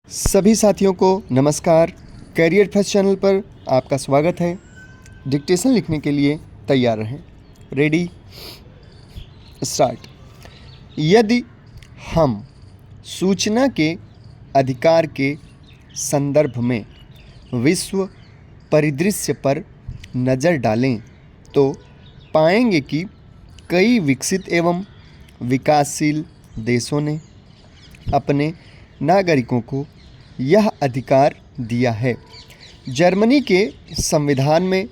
सभी साथियों को नमस्कार। करियर फर्स्ट चैनल पर आपका स्वागत है। डिक्टेशन लिखने के लिए तैयार रहें। Ready, start. यदि हम सूचना के अधिकार के संदर्भ में विश्व परिदृश्य पर नज़र डालें तो पाएंगे कि कई विकसित एवं विकासशील देशों ने अपने नागरिकों को यह अधिकार दिया है। जर्मनी के संविधान में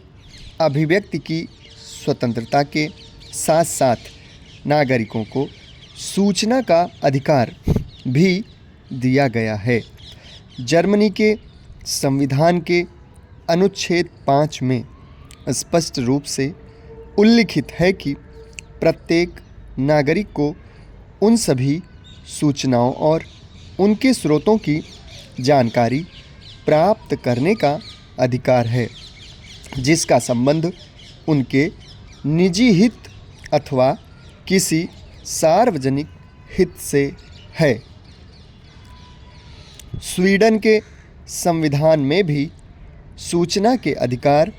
अभिव्यक्ति की स्वतंत्रता के साथ साथ नागरिकों को सूचना का अधिकार भी दिया गया है। जर्मनी के संविधान के अनुच्छेद 5 में स्पष्ट रूप से उल्लिखित है कि प्रत्येक नागरिक को उन सभी सूचनाओं और उनके स्रोतों की जानकारी प्राप्त करने का अधिकार है जिसका संबंध उनके निजी हित अथवा किसी सार्वजनिक हित से है। स्वीडन के संविधान में भी सूचना के अधिकार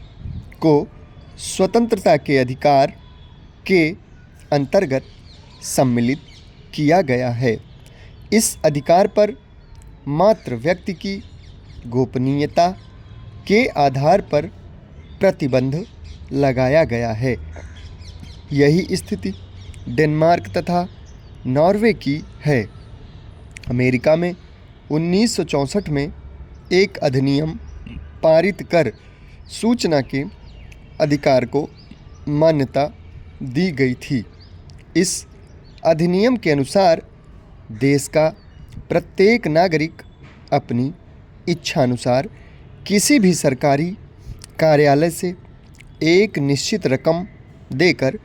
को स्वतंत्रता के अधिकार के अंतर्गत सम्मिलित किया गया है। इस अधिकार पर मात्र व्यक्ति की गोपनीयता के आधार पर प्रतिबंध लगाया गया है। यही स्थिति डेनमार्क तथा नॉर्वे की है। अमेरिका में 1964 में एक अधिनियम पारित कर सूचना के अधिकार को मान्यता दी गई थी। इस अधिनियम के अनुसार देश का प्रत्येक नागरिक अपनी इच्छानुसार किसी भी सरकारी कार्यालय से एक निश्चित रकम देकर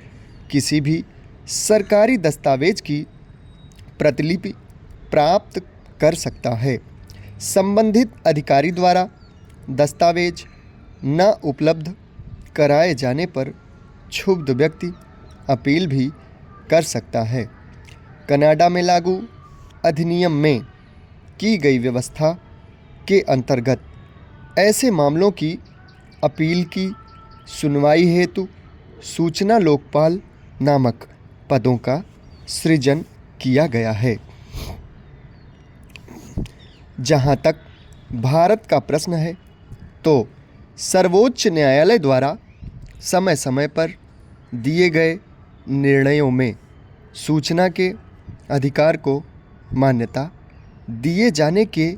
किसी भी सरकारी दस्तावेज की प्रतिलिपि प्राप्त कर सकता है। संबंधित अधिकारी द्वारा दस्तावेज न उपलब्ध कराए जाने पर क्षुब्ध व्यक्ति अपील भी कर सकता है। कनाडा में लागू अधिनियम में की गई व्यवस्था के अंतर्गत ऐसे मामलों की अपील की सुनवाई हेतु सूचना लोकपाल नामक पदों का सृजन किया गया है। जहां तक भारत का प्रश्न है तो सर्वोच्च न्यायालय द्वारा समय समय पर दिए गए निर्णयों में सूचना के अधिकार को मान्यता दिए जाने के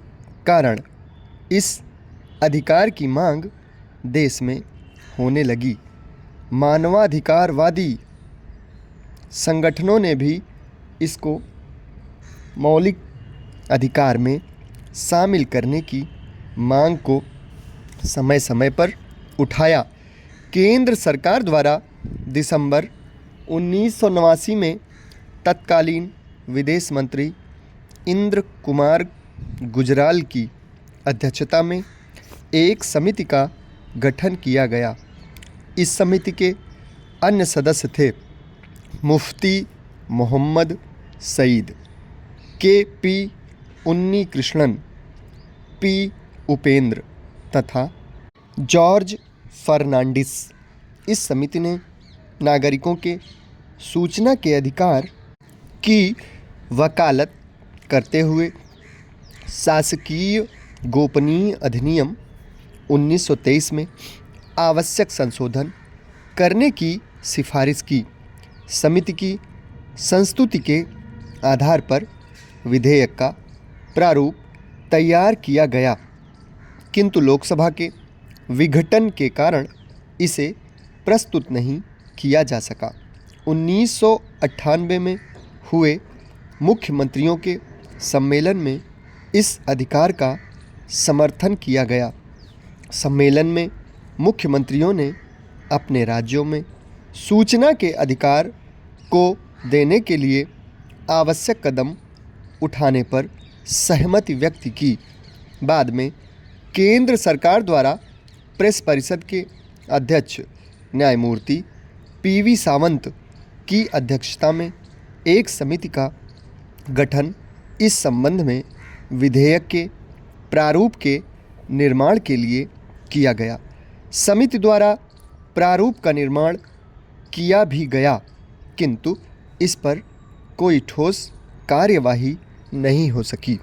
कारण इस अधिकार की मांग देश में होने लगी। मानवाधिकारवादी संगठनों ने भी इसको मौलिक अधिकार में शामिल करने की मांग को समय समय पर उठाया। केंद्र सरकार द्वारा दिसंबर 1989 में तत्कालीन विदेश मंत्री इंद्र कुमार गुजराल की अध्यक्षता में एक समिति का गठन किया गया। इस समिति के अन्य सदस्य थे मुफ्ती मोहम्मद सईद, के.पी. उन्नीकृष्णन, पी. उपेंद्र तथा जॉर्ज फर्नांडिस। इस समिति ने नागरिकों के सूचना के अधिकार की वकालत करते हुए शासकीय गोपनीय अधिनियम 1923 में आवश्यक संशोधन करने की सिफारिश की। समिति की संस्तुति के आधार पर विधेयक का प्रारूप तैयार किया गया, किंतु लोकसभा के विघटन के कारण इसे प्रस्तुत नहीं किया जा सका। 1998 में हुए मुख्यमंत्रियों के सम्मेलन में इस अधिकार का समर्थन किया गया। सम्मेलन में मुख्यमंत्रियों ने अपने राज्यों में सूचना के अधिकार को देने के लिए आवश्यक कदम उठाने पर सहमति व्यक्त की। बाद में केंद्र सरकार द्वारा प्रेस परिषद के अध्यक्ष न्यायमूर्ति पी.वी. सावंत की अध्यक्षता में एक समिति का गठन इस संबंध में विधेयक के प्रारूप के निर्माण के लिए किया गया। समिति द्वारा प्रारूप का निर्माण किया भी गया, किंतु इस पर कोई ठोस कार्यवाही नहीं हो सकी।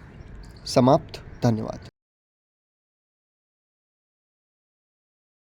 समाप्त। धन्यवाद।